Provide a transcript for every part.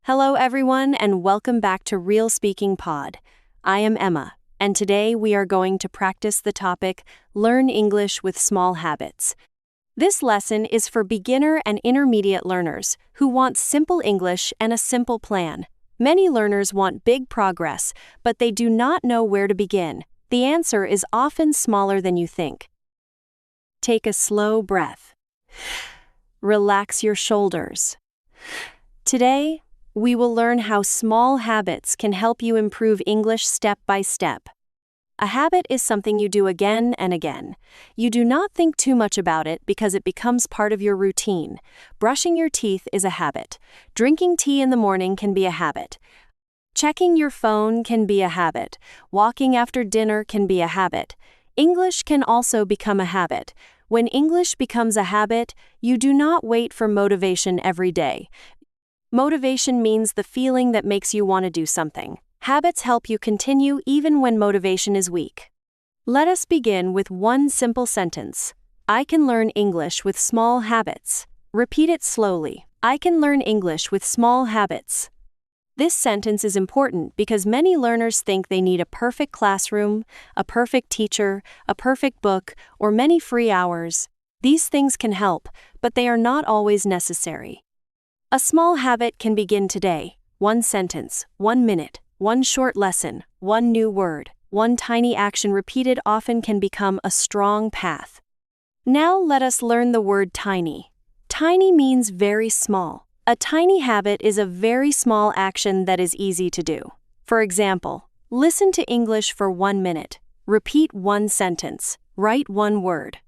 Hello, everyone, and welcome back to Real Speaking Pod. I am Emma, and today we are going to practice the topic Learn English with Small Habits. This lesson is for beginner and intermediate learners who want simple English and a simple plan. Many learners want big progress, but they do not know where to begin. The answer is often smaller than you think. Take a slow breath. Relax your shoulders. Today, we will learn how small habits can help you improve English step by step. A habit is something you do again and again. You do not think too much about it because it becomes part of your routine. Brushing your teeth is a habit. Drinking tea in the morning can be a habit. Checking your phone can be a habit. Walking after dinner can be a habit. English can also become a habit. When English becomes a habit, you do not wait for motivation every day. Motivation means the feeling that makes you want to do something. Habits help you continue even when motivation is weak. Let us begin with one simple sentence. I can learn English with small habits. Repeat it slowly. I can learn English with small habits. This sentence is important because many learners think they need a perfect classroom, a perfect teacher, a perfect book, or many free hours. These things can help, but they are not always necessary. A small habit can begin today. One sentence, 1 minute, one short lesson, one new word, one tiny action repeated often can become a strong path. Now let us learn the word tiny. Tiny means very small. A tiny habit is a very small action that is easy to do. For example, listen to English for 1 minute. Repeat one sentence. Write one word.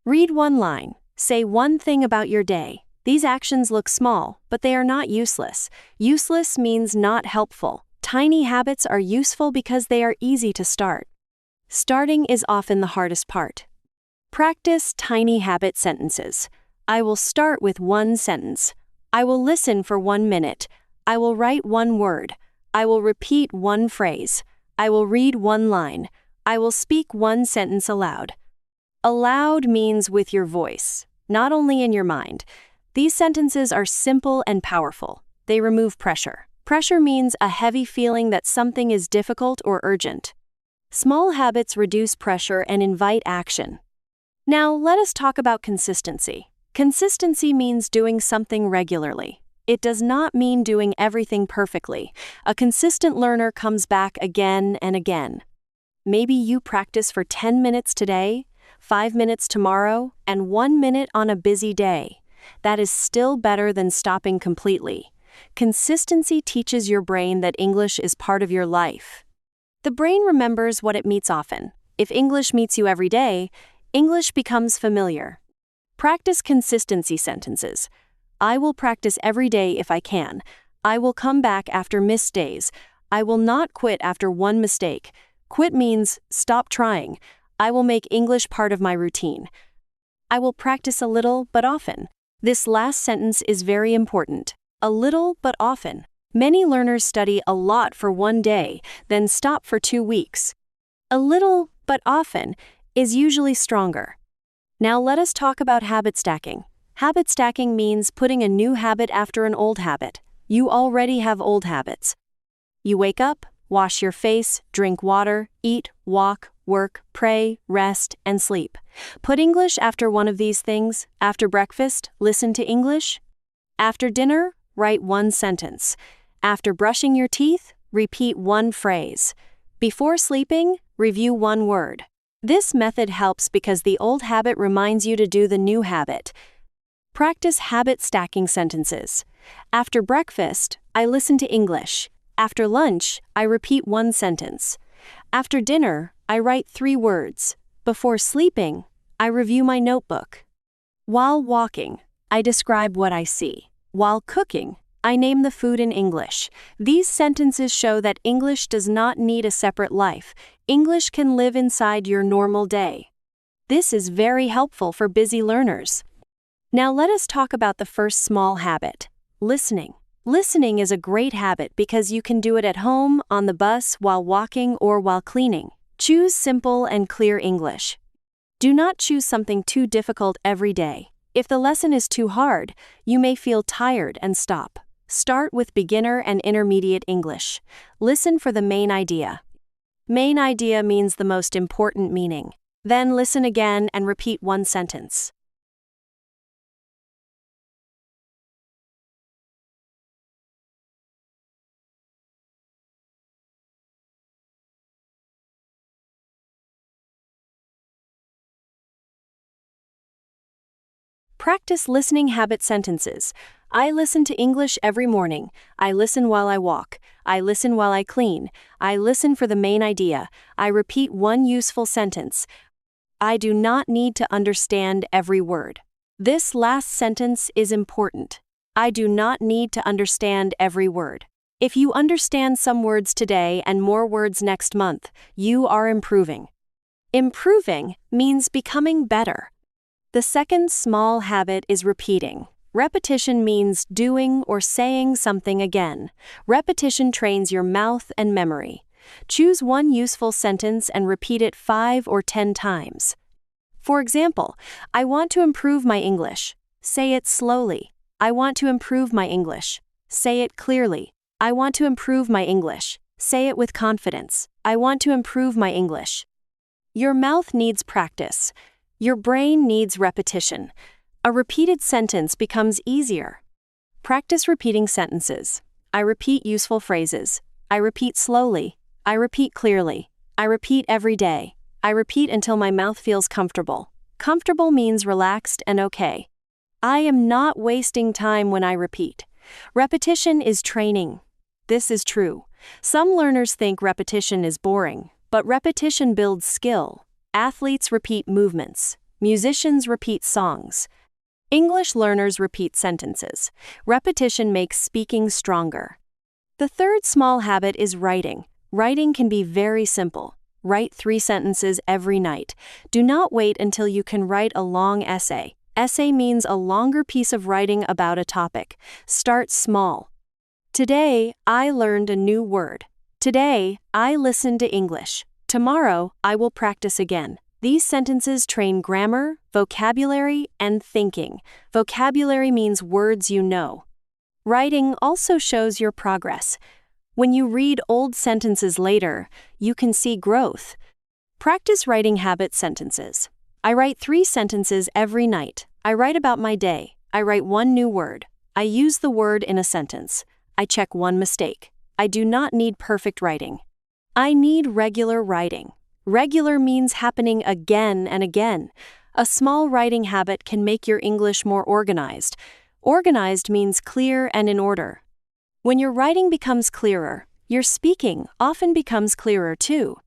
Read one line. Say one thing about your day. These actions look small, but they are not useless. Useless means not helpful. Tiny habits are useful because they are easy to start. Starting is often the hardest part. Practice tiny habit sentences. I will start with one sentence. I will listen for 1 minute. I will write one word. I will repeat one phrase. I will read one line. I will speak one sentence aloud. Aloud means with your voice, not only in your mind. These sentences are simple and powerful. They remove pressure. Pressure means a heavy feeling that something is difficult or urgent. Small habits reduce pressure and invite action. Now, let us talk about consistency. Consistency means doing something regularly. It does not mean doing everything perfectly. A consistent learner comes back again and again. Maybe you practice for 10 minutes today, 5 minutes tomorrow, and 1 minute on a busy day. That is still better than stopping completely. Consistency teaches your brain that English is part of your life. The brain remembers what it meets often. If English meets you every day, English becomes familiar. Practice consistency sentences. I will practice every day if I can. I will come back after missed days. I will not quit after one mistake. Quit means stop trying. I will make English part of my routine. I will practice a little but often. This last sentence is very important. A little but often. Many learners study a lot for 1 day, then stop for 2 weeks. A little but often is usually stronger. Now let us talk about habit stacking. Habit stacking means putting a new habit after an old habit. You already have old habits. You wake up, wash your face, drink water, eat, walk, work, pray, rest, and sleep. Put English after one of these things. After breakfast, listen to English. After dinner, write one sentence. After brushing your teeth, repeat one phrase. Before sleeping, review one word. This method helps because the old habit reminds you to do the new habit. Practice habit stacking sentences. After breakfast, I listen to English. After lunch, I repeat one sentence. After dinner, I write 3 words. Before sleeping, I review my notebook. While walking, I describe what I see. While cooking, I name the food in English. These sentences show that English does not need a separate life. English can live inside your normal day. This is very helpful for busy learners. Now let us talk about the first small habit, listening. Listening is a great habit because you can do it at home, on the bus, while walking, or while cleaning. Choose simple and clear English. Do not choose something too difficult every day. If the lesson is too hard, you may feel tired and stop. Start with beginner and intermediate English. Listen for the main idea. Main idea means the most important meaning. Then listen again and repeat one sentence. Practice listening habit sentences. I listen to English every morning. I listen while I walk. I listen while I clean. I listen for the main idea. I repeat one useful sentence. I do not need to understand every word. This last sentence is important. I do not need to understand every word. If you understand some words today and more words next month, you are improving. Improving means becoming better. The second small habit is repeating. Repetition means doing or saying something again. Repetition trains your mouth and memory. Choose one useful sentence and repeat it 5 or 10 times. For example, I want to improve my English. Say it slowly. I want to improve my English. Say it clearly. I want to improve my English. Say it with confidence. I want to improve my English. Your mouth needs practice. Your brain needs repetition. A repeated sentence becomes easier. Practice repeating sentences. I repeat useful phrases. I repeat slowly. I repeat clearly. I repeat every day. I repeat until my mouth feels comfortable. Comfortable means relaxed and okay. I am not wasting time when I repeat. Repetition is training. This is true. Some learners think repetition is boring, but repetition builds skill. Athletes repeat movements. Musicians repeat songs. English learners repeat sentences. Repetition makes speaking stronger. The third small habit is writing. Writing can be very simple. Write 3 sentences every night. Do not wait until you can write a long essay. Essay means a longer piece of writing about a topic. Start small. Today, I learned a new word. Today, I listened to English. Tomorrow, I will practice again. These sentences train grammar, vocabulary, and thinking. Vocabulary means words you know. Writing also shows your progress. When you read old sentences later, you can see growth. Practice writing habit sentences. I write 3 sentences every night. I write about my day. I write one new word. I use the word in a sentence. I check one mistake. I do not need perfect writing. I need regular writing. Regular means happening again and again. A small writing habit can make your English more organized. Organized means clear and in order. When your writing becomes clearer, your speaking often becomes clearer too.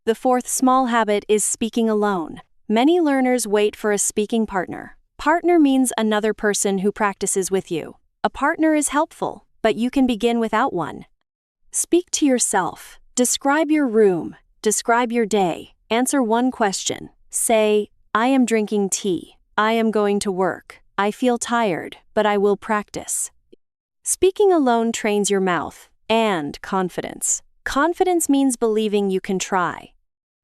The fourth small habit is speaking alone. Many learners wait for a speaking partner. Partner means another person who practices with you. A partner is helpful, but you can begin without one. Speak to yourself. Describe your room. Describe your day. Answer one question. Say, I am drinking tea. I am going to work. I feel tired, but I will practice. Speaking alone trains your mouth and confidence. Confidence means believing you can try.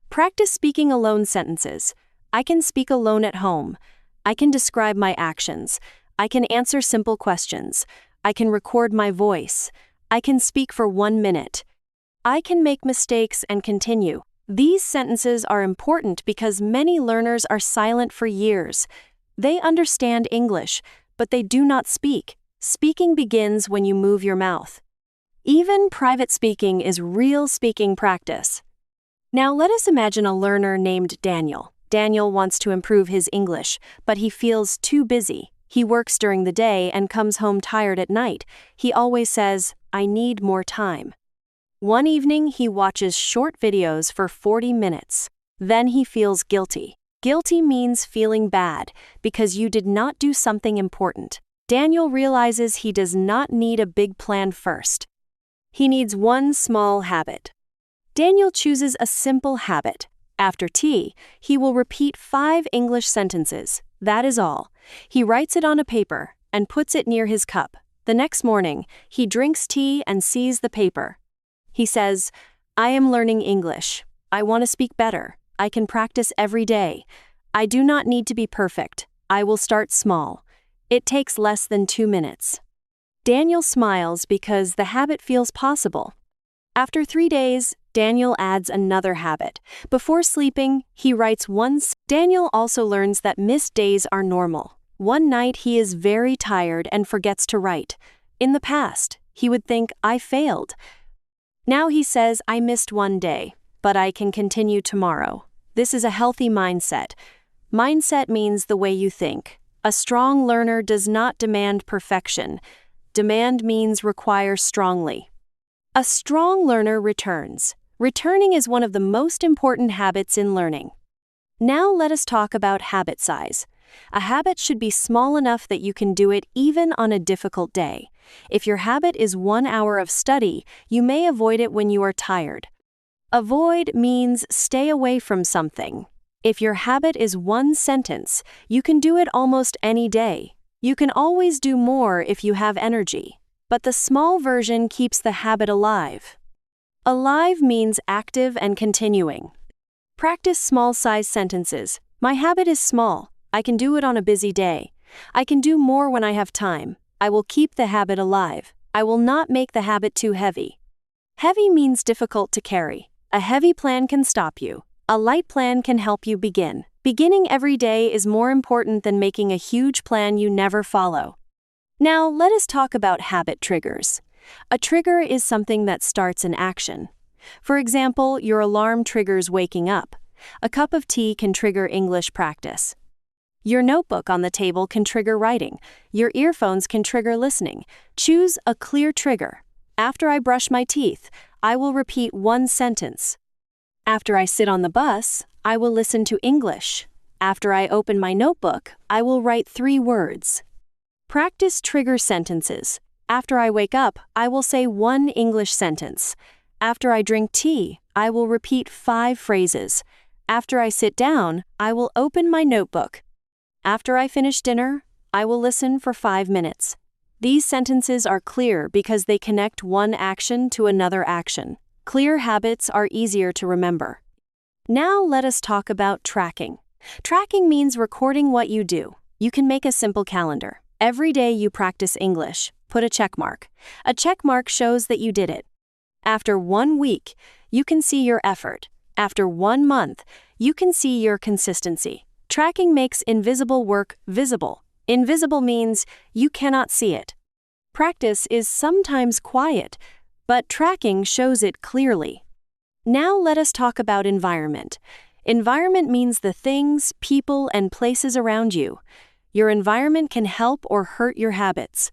Practice speaking alone sentences. I can speak alone at home. I can describe my actions. I can answer simple questions. I can record my voice. I can speak for 1 minute. I can make mistakes and continue. These sentences are important because many learners are silent for years. They understand English, but they do not speak. Speaking begins when you move your mouth. Even private speaking is real speaking practice. Now let us imagine a learner named Daniel. Daniel wants to improve his English, but he feels too busy. He works during the day and comes home tired at night. He always says, I need more time. One evening, he watches short videos for 40 minutes. Then he feels guilty. Guilty means feeling bad because you did not do something important. Daniel realizes he does not need a big plan first. He needs one small habit. Daniel chooses a simple habit. After tea, he will repeat 5 English sentences. That is all. He writes it on a paper and puts it near his cup. The next morning, he drinks tea and sees the paper. He says, I am learning English. I want to speak better. I can practice every day. I do not need to be perfect. I will start small. It takes less than 2 minutes. Daniel smiles because the habit feels possible. After 3 days, Daniel adds another habit. Before sleeping, he writes once. Daniel also learns that missed days are normal. One night he is very tired and forgets to write. In the past, he would think, I failed. Now he says, I missed one day, but I can continue tomorrow. This is a healthy mindset. Mindset means the way you think. A strong learner does not demand perfection. Demand means require strongly. A strong learner returns. Returning is one of the most important habits in learning. Now let us talk about habit size. A habit should be small enough that you can do it even on a difficult day. If your habit is 1 hour of study, you may avoid it when you are tired. Avoid means stay away from something. If your habit is 1 sentence, you can do it almost any day. You can always do more if you have energy. But the small version keeps the habit alive. Alive means active and continuing. Practice small-sized sentences. My habit is small. I can do it on a busy day. I can do more when I have time. I will keep the habit alive. I will not make the habit too heavy. Heavy means difficult to carry. A heavy plan can stop you. A light plan can help you begin. Beginning every day is more important than making a huge plan you never follow. Now, let us talk about habit triggers. A trigger is something that starts an action. For example, your alarm triggers waking up. A cup of tea can trigger English practice. Your notebook on the table can trigger writing. Your earphones can trigger listening. Choose a clear trigger. After I brush my teeth, I will repeat 1 sentence. After I sit on the bus, I will listen to English. After I open my notebook, I will write 3 words. Practice trigger sentences. After I wake up, I will say 1 English sentence. After I drink tea, I will repeat 5 phrases. After I sit down, I will open my notebook. After I finish dinner, I will listen for 5 minutes. These sentences are clear because they connect one action to another action. Clear habits are easier to remember. Now let us talk about tracking. Tracking means recording what you do. You can make a simple calendar. Every day you practice English, put a check mark. A check mark shows that you did it. After 1 week, you can see your effort. After 1 month, you can see your consistency. Tracking makes invisible work visible. Invisible means you cannot see it. Practice is sometimes quiet, but tracking shows it clearly. Now let us talk about environment. Environment means the things, people, and places around you. Your environment can help or hurt your habits.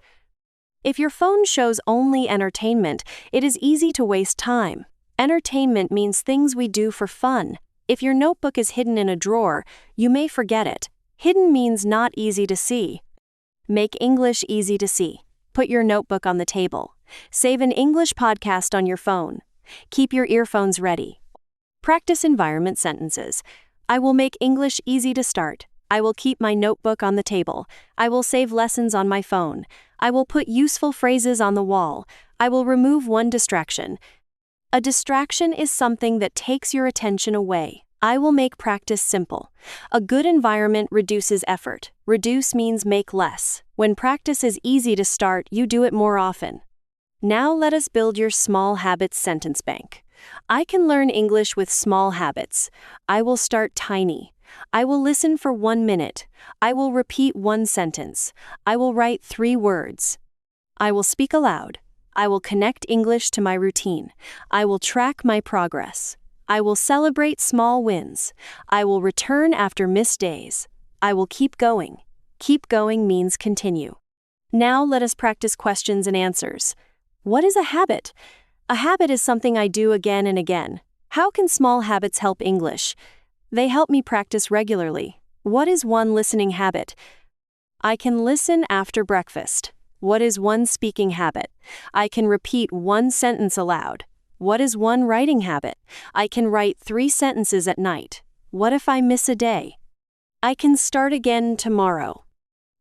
If your phone shows only entertainment, it is easy to waste time. Entertainment means things we do for fun. If your notebook is hidden in a drawer, you may forget it. Hidden means not easy to see. Make English easy to see. Put your notebook on the table. Save an English podcast on your phone. Keep your earphones ready. Practice environment sentences. I will make English easy to start. I will keep my notebook on the table. I will save lessons on my phone. I will put useful phrases on the wall. I will remove 1 distraction. A distraction is something that takes your attention away. I will make practice simple. A good environment reduces effort. Reduce means make less. When practice is easy to start, you do it more often. Now let us build your small habits sentence bank. I can learn English with small habits. I will start tiny. I will listen for 1 minute. I will repeat 1 sentence. I will write 3 words. I will speak aloud. I will connect English to my routine. I will track my progress. I will celebrate small wins. I will return after missed days. I will keep going. Keep going means continue. Now let us practice questions and answers. What is a habit? A habit is something I do again and again. How can small habits help English? They help me practice regularly. What is 1 listening habit? I can listen after breakfast. What is 1 speaking habit? I can repeat 1 sentence aloud. What is 1 writing habit? I can write 3 sentences at night. What if I miss a day? I can start again tomorrow.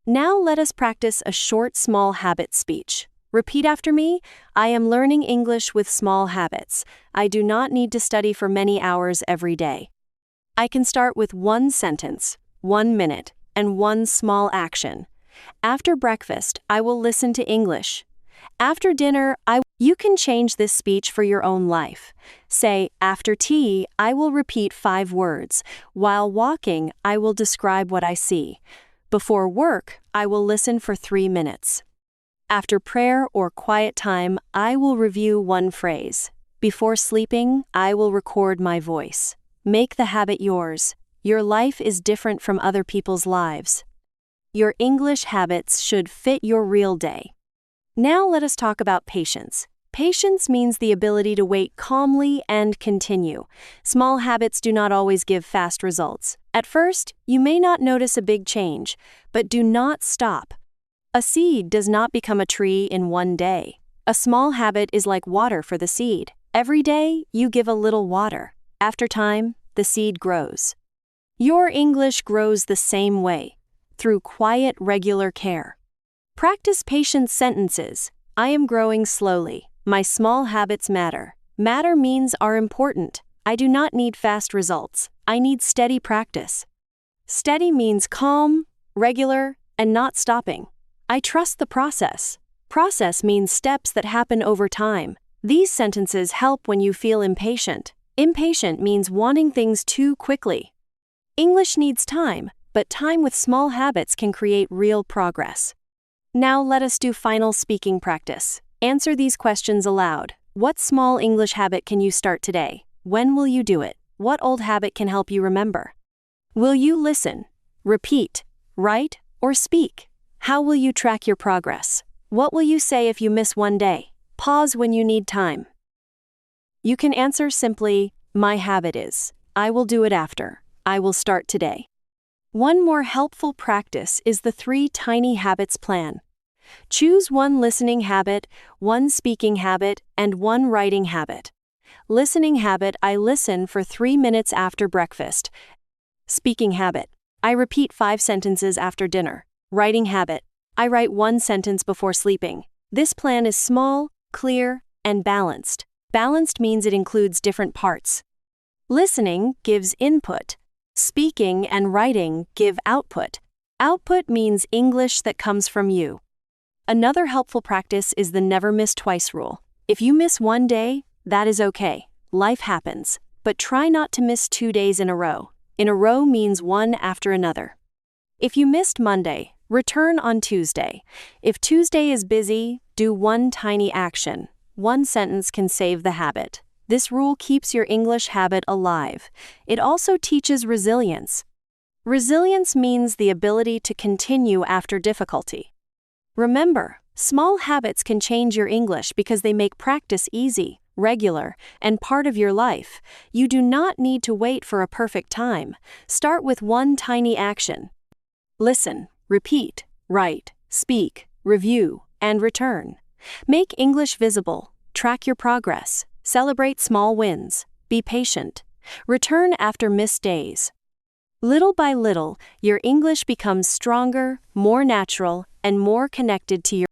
Now let us practice a short small habit speech. Repeat after me. I am learning English with small habits. I do not need to study for many hours every day. I can start with 1 sentence, 1 minute, and 1 small action. After breakfast, I will listen to English. After dinner, You can change this speech for your own life. Say, after tea, I will repeat 5 words. While walking, I will describe what I see. Before work, I will listen for 3 minutes. After prayer or quiet time, I will review 1 phrase. Before sleeping, I will record my voice. Make the habit yours. Your life is different from other people's lives. Your English habits should fit your real day. Now let us talk about patience. Patience means the ability to wait calmly and continue. Small habits do not always give fast results. At first, you may not notice a big change, but do not stop. A seed does not become a tree in one day. A small habit is like water for the seed. Every day, you give a little water. After time, the seed grows. Your English grows the same way, through quiet, regular care. Practice patient sentences. I am growing slowly. My small habits matter. Matter means are important. I do not need fast results. I need steady practice. Steady means calm, regular, and not stopping. I trust the process. Process means steps that happen over time. These sentences help when you feel impatient. Impatient means wanting things too quickly. English needs time, but time with small habits can create real progress. Now let us do final speaking practice. Answer these questions aloud. What small English habit can you start today? When will you do it? What old habit can help you remember? Will you listen, repeat, write, or speak? How will you track your progress? What will you say if you miss one day? Pause when you need time. You can answer simply, my habit is. I will do it after. I will start today. One more helpful practice is the 3 tiny habits plan. Choose 1 listening habit, 1 speaking habit, and 1 writing habit. Listening habit: I listen for 3 minutes after breakfast. Speaking habit: I repeat 5 sentences after dinner. Writing habit: I write 1 sentence before sleeping. This plan is small, clear, and balanced. Balanced means it includes different parts. Listening gives input. Speaking and writing give output. Output means English that comes from you. Another helpful practice is the never miss twice rule. If you miss one day, that is okay. Life happens. But try not to miss 2 days in a row. In a row means one after another. If you missed Monday, return on Tuesday. If Tuesday is busy, do 1 tiny action. 1 sentence can save the habit. This rule keeps your English habit alive. It also teaches resilience. Resilience means the ability to continue after difficulty. Remember, small habits can change your English because they make practice easy, regular, and part of your life. You do not need to wait for a perfect time. Start with 1 tiny action. Listen, repeat, write, speak, review, and return. Make English visible. Track your progress. Celebrate small wins. Be patient. Return after missed days. Little by little, your English becomes stronger, more natural, and more connected to your